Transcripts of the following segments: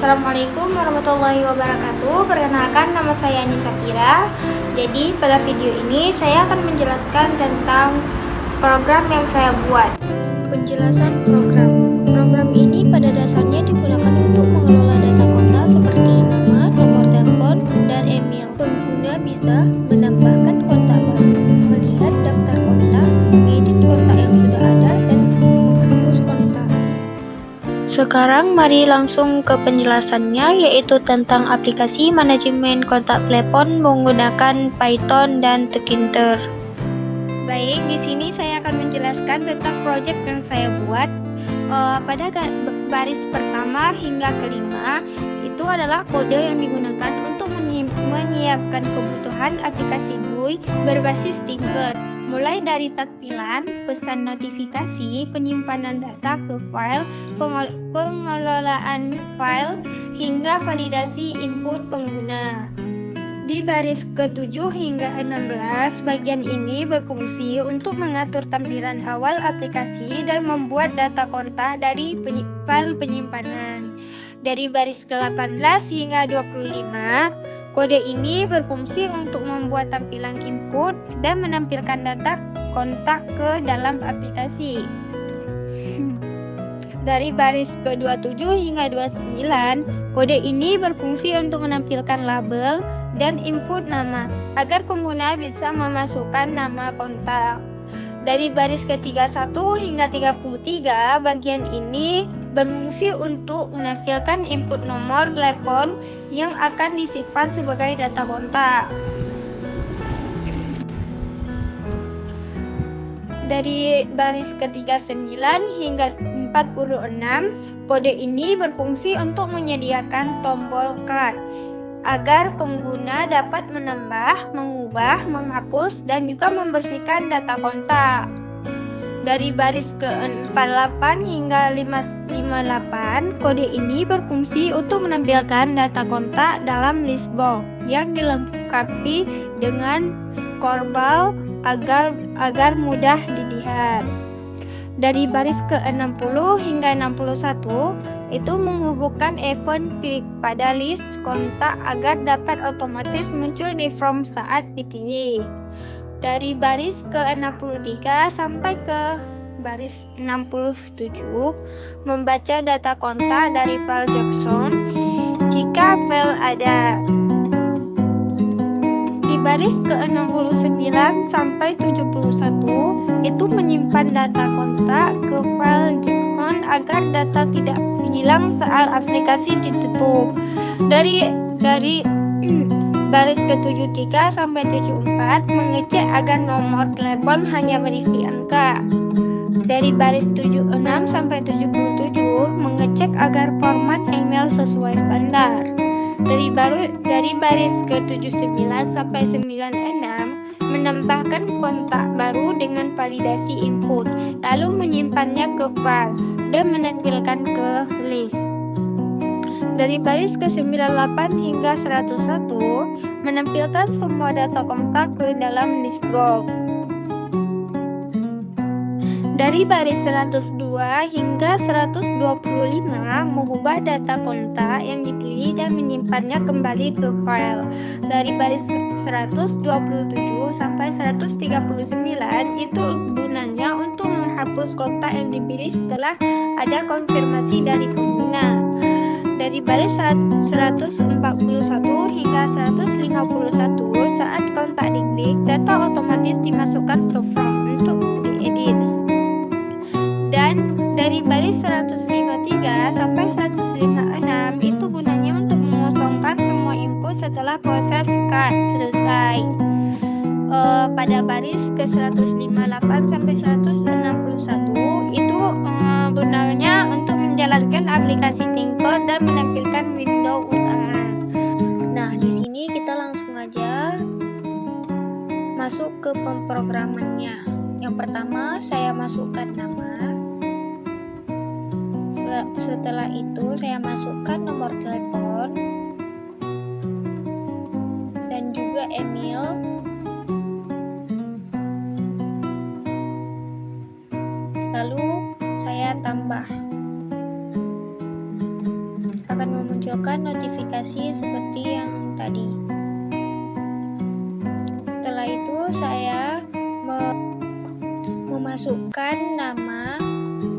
Assalamualaikum warahmatullahi wabarakatuh. Perkenalkan, nama saya Anissa Kira. Jadi pada video ini saya akan menjelaskan tentang program yang saya buat. Penjelasan program. Program ini pada dasarnya digunakan untuk mengelola data kontak seperti nama, nomor telepon, dan email. Pengguna bisa menambahkan kontak baru, melihat daftar kontak, mengedit kontak yang sudah ada, dan menghapus kontak. Sekarang mari langsung ke penjelasannya, yaitu tentang aplikasi manajemen kontak telepon menggunakan Python dan Tkinter. Baik, di sini saya akan menjelaskan tentang project yang saya buat. Pada baris pertama hingga kelima itu adalah kode yang digunakan untuk menyiapkan kebutuhan aplikasi GUI berbasis Tinker. Mulai dari tampilan, pesan notifikasi, penyimpanan data ke file, pengelolaan file, hingga validasi input pengguna. Di baris ke-7 hingga 16, bagian ini berfungsi untuk mengatur tampilan awal aplikasi dan membuat data kontak dari file penyimpanan. Dari baris ke-18 hingga 25, kode ini berfungsi untuk membuat tampilan input dan menampilkan data kontak ke dalam aplikasi. Dari baris ke-27 hingga 29, kode ini berfungsi untuk menampilkan label dan input nama agar pengguna bisa memasukkan nama kontak. Dari baris ke-31 hingga 33, bagian ini berfungsi untuk menampilkan input nomor telepon yang akan disimpan sebagai data kontak. Dari baris ke-39 hingga 46, kode ini berfungsi untuk menyediakan tombol card agar pengguna dapat menambah, mengubah, menghapus, dan juga membersihkan data kontak. Dari baris ke-48 hingga 58, kode ini berfungsi untuk menampilkan data kontak dalam list box yang dilengkapi dengan scrollbar agar mudah dilihat. Dari baris ke-60 hingga 61, itu menghubungkan event klik pada list kontak agar dapat otomatis muncul di form saat dipilih. Dari baris ke-63 sampai ke baris 67, membaca data kontak dari file JSON jika file ada. Di baris ke-69 sampai 71, itu menyimpan data kontak ke file JSON agar data tidak hilang saat aplikasi ditutup. Dari baris ke-73 sampai 74, mengecek agar nomor telepon hanya berisi angka. Dari baris 76 sampai 77, mengecek agar format email sesuai standar. Dari baris ke-79 sampai 96, menambahkan kontak baru dengan validasi input, lalu menyimpannya ke file dan menampilkan ke list. Dari baris ke-98 hingga 101, menampilkan semua data kontak ke dalam list box. Dari baris 102 hingga 125, mengubah data kontak yang dipilih dan menyimpannya kembali ke file. Dari baris 127 sampai 139, itu gunanya untuk menghapus kontak yang dipilih setelah ada konfirmasi dari pengguna. Dari baris 141 hingga 151, saat kontak diklik, data otomatis dimasukkan ke form untuk diedit. Dan dari baris 153 sampai 156, itu gunanya untuk mengosongkan semua input setelah proses card selesai. Pada baris ke-158 sampai 161, itu gunanya untuk menjalankan aplikasi Tinker dan menampilkan window utama. Nah, di sini kita langsung aja masuk ke pemrogramannya. Yang pertama, saya masukkan nama. Setelah itu saya masukkan nomor telepon dan juga email. Lalu saya tambah. Akan memunculkan memunculkan notifikasi seperti yang tadi. Setelah itu saya memasukkan nama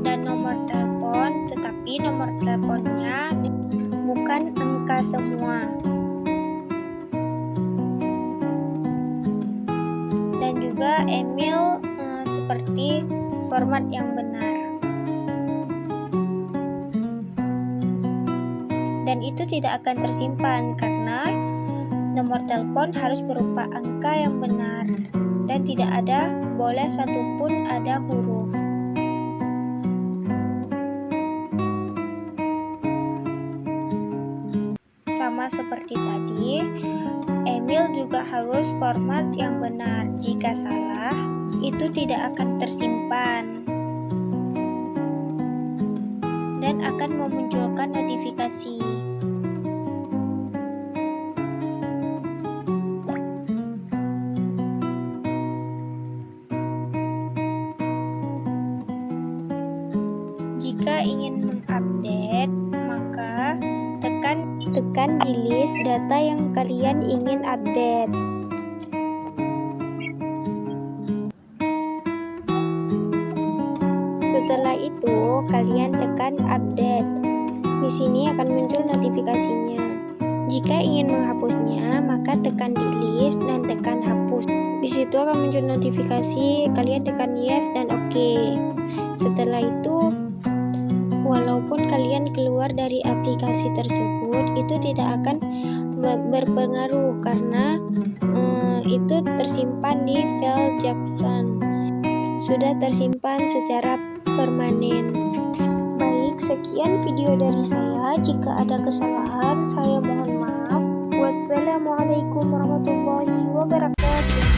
dan nomor telepon, tetapi nomor teleponnya bukan angka semua. Dan juga email seperti format yang benar. Dan itu tidak akan tersimpan karena nomor telepon harus berupa angka yang benar dan tidak ada boleh satupun ada huruf. Sama seperti tadi, email juga harus format yang benar. Jika salah, itu tidak akan tersimpan dan akan memunculkan notifikasi. Jika ingin mengupdate, maka tekan di list data yang kalian ingin update. Setelah itu, kalian tekan update. Di sini akan muncul notifikasinya. Jika ingin menghapusnya, maka tekan di list dan tekan hapus. Di situ akan muncul notifikasi, kalian tekan yes dan oke. Setelah itu, walaupun kalian keluar dari aplikasi tersebut, itu tidak akan berpengaruh karena itu tersimpan di file Jackson. Sudah tersimpan secara permanen. Baik, sekian video dari saya. Jika ada kesalahan, saya mohon maaf. Wassalamualaikum warahmatullahi wabarakatuh.